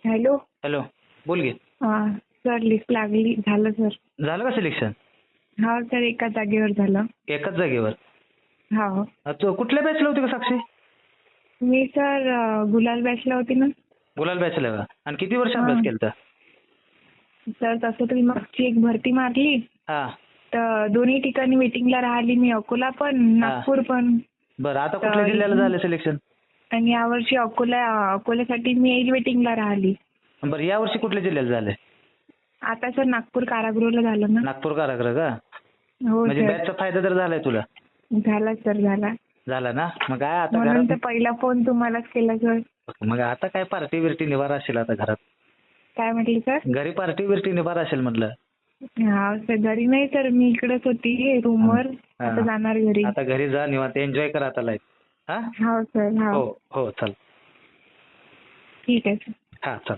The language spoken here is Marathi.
हॅलो. हॅलो, बोल घे. सर लिस्ट लागली, झालं सर. झालं का सिलेक्शन? हा सर, एका जागेवर झालं. एकाच जागेवर? हो. तू कुठल्या बॅचला होती का साक्षी? मी सर गुलाल बॅचला होती ना. गुलाल बॅचला का? आणि किती वर्ष अभ्यास केलता? सर तसं तरी मागची एक भरती मारली, हा. तर दोन्ही ठिकाणी वेटिंगला राहिली मी, अकोला पण नागपूर पण. बरं, आता कुठल्या जिल्ह्याला झालं सिलेक्शन? आणि यावर्षी अकोल्यासाठी मी वेटिंगला राहिली. बरं, या वर्षी कुठल्या जिल्ह्याला झालंय? आता सर नागपूर कारागृहला झालं ना. नागपूर कारागृह का? हो म्हणजे सर. बॅचचा फायदा तर झालाय तुला? झाला सर, झाला. झाला ना? मग काय आता म्हणून तर घरात? पहिला फोन तुम्हालाच केला सर. मग आता काय पार्टी बिर्टी निवारा असेल आता घरात? काय म्हटले सर? घरी पार्टी बिर्टी निवारा असेल म्हटलं. हा सर, घरी नाही सर, मी इकडेच होती रूमवर. आता जाणार घरी. आता घरी जा, निवांत एन्जॉय कर आता लाईफ. हा? हो सर. हो हो, चल. ठीक आहे सर. हा, चल.